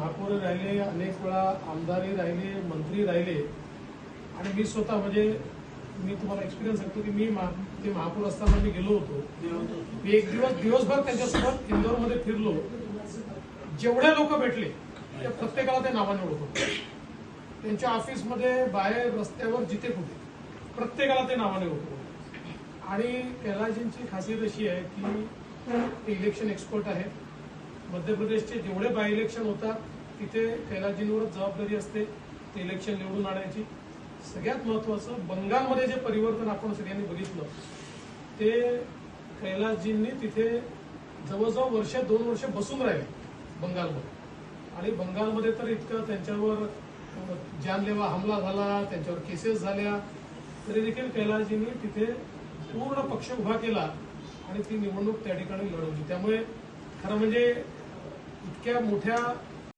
महापौर राहिले, अनेक वेळा आमदारही राहिले, मंत्री राहिले आणि मी स्वतः म्हणजे मी तुम्हाला एक्सपिरियन्स सांगतो की मी ते महापौर असताना मी गेलो होतो. मी एक दिवसभर त्यांच्यासोबत इंदोरमध्ये फिरलो. जेवढे लोक भेटले त्या प्रत्येकाला ते नावाने ओळखत. त्यांच्या ऑफिसमध्ये, बाहेर, रस्त्यावर, जिथे कुठे प्रत्येकाला ते नावाने ओळखत. आणि कैलासजींची खासियत अशी आहे की ते इलेक्शन एक्सपर्ट आहेत. मध्य प्रदेशचे जेवढे बाय इलेक्शन होतात तिथे कैलासजींवरच जबाबदारी असते ते इलेक्शन निवडून आणायची. सगळ्यात महत्वाचं बंगालमध्ये जे परिवर्तन आपण सगळ्यांनी बघितलं ते कैलासजींनी तिथे जवळजवळ वर्ष 2 वर्ष बसून राहिले बंगालमध्ये. आणि बंगालमध्ये तर इतकं त्यांच्यावर जानलेवा हमला झाला, त्यांच्यावर केसेस झाल्या, तरी देखील कैलासजींनी तिथे पूर्ण पक्ष उभा केला आणि ती निवडणूक त्या ठिकाणी लढवली. त्यामुळे खरं म्हणजे इतक्या मोठ्या